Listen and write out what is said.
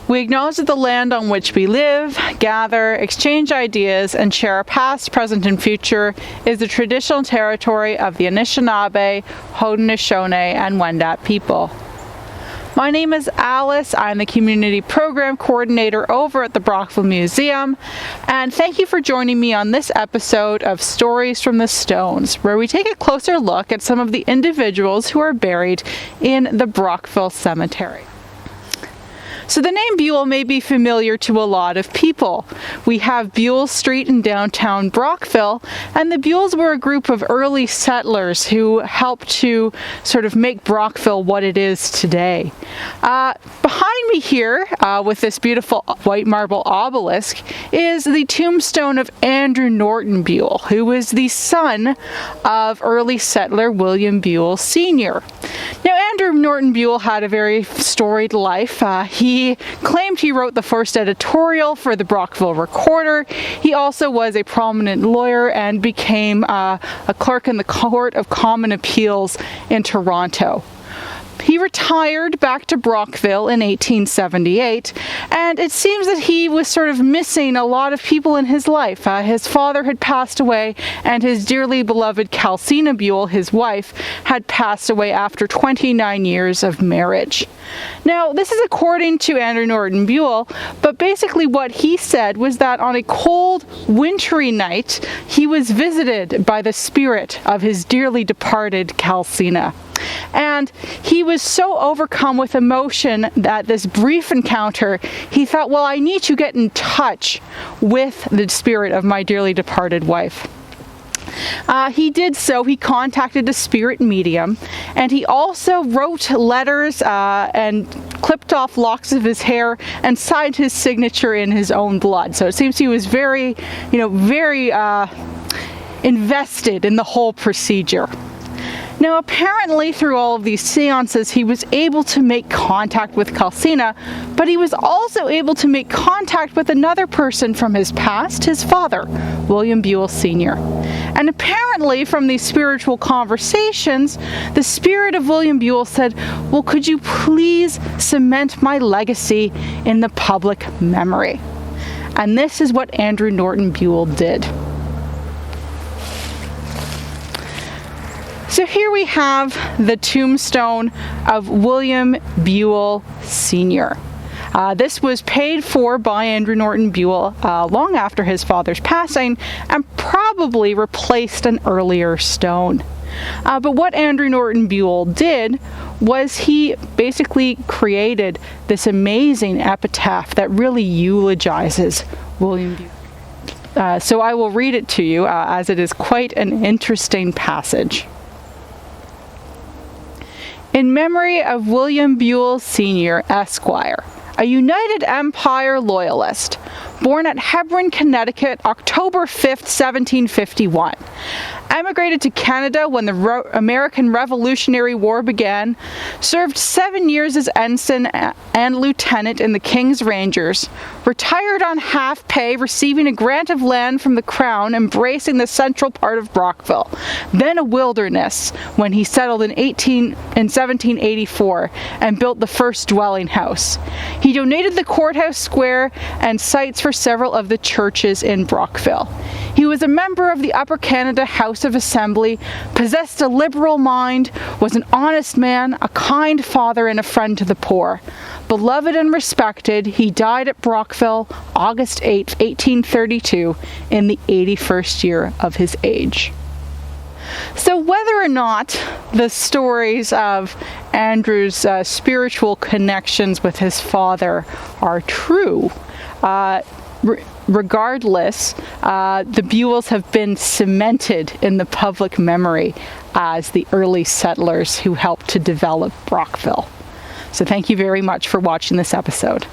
We acknowledge that the land on which we live, gather, exchange ideas, and share our past, present, and future is the traditional territory of the Anishinaabe, Haudenosaunee, and Wendat people. My name is Alice. I'm the Community Program Coordinator over at the Brockville Museum, and thank you for joining me on this episode of Stories from the Stones, where we take a closer look at some of the individuals who are buried in the Brockville Cemetery. So the name Buell may be familiar to a lot of people. We have Buell Street in downtown Brockville, and the Buells were a group of early settlers who helped to sort of make Brockville what it is today. Behind me here, with this beautiful white marble obelisk, is the tombstone of Andrew Norton Buell, who was the son of early settler William Buell Sr. Now, Andrew Norton Buell had a very storied life. He claimed he wrote the first editorial for the Brockville Recorder. He also was a prominent lawyer and became a clerk in the Court of Common Appeals in Toronto. He retired back to Brockville in 1878, and it seems that he was sort of missing a lot of people in his life. His father had passed away, and his dearly beloved Calcina Buell, his wife, had passed away after 29 years of marriage. Now, this is according to Andrew Norton Buell, but basically what he said was that on a cold, wintry night, he was visited by the spirit of his dearly departed Calcina. And he was so overcome with emotion that this brief encounter, he thought, well, I need to get in touch with the spirit of my dearly departed wife. He did so. He contacted a spirit medium, and he also wrote letters and clipped off locks of his hair and signed his signature in his own blood. So it seems he was very invested in the whole procedure. Now, apparently through all of these seances, he was able to make contact with Calcina, but he was also able to make contact with another person from his past, his father, William Buell Sr. And apparently from these spiritual conversations, the spirit of William Buell said, well, could you please cement my legacy in the public memory? And this is what Andrew Norton Buell did. So here we have the tombstone of William Buell Sr. This was paid for by Andrew Norton Buell long after his father's passing and probably replaced an earlier stone. But what Andrew Norton Buell did was he basically created this amazing epitaph that really eulogizes William Buell. So I will read it to you as it is quite an interesting passage. In memory of William Buell Sr., Esquire, a United Empire Loyalist, born at Hebron, Connecticut, October 5th, 1751. Emigrated to Canada when the American Revolutionary War began, served 7 years as ensign and lieutenant in the King's Rangers, retired on half pay, receiving a grant of land from the Crown embracing the central part of Brockville, then a wilderness, when he settled in 1784 and built the first dwelling house. He donated the courthouse square and sites for several of the churches in Brockville. He was a member of the Upper Canada House of Assembly, possessed a liberal mind, was an honest man, a kind father, and a friend to the poor. Beloved and respected, he died at Brockville, August 8, 1832, in the 81st year of his age. So whether or not the stories of Andrew's spiritual connections with his father are true, regardless, the Buells have been cemented in the public memory as the early settlers who helped to develop Brockville. So thank you very much for watching this episode.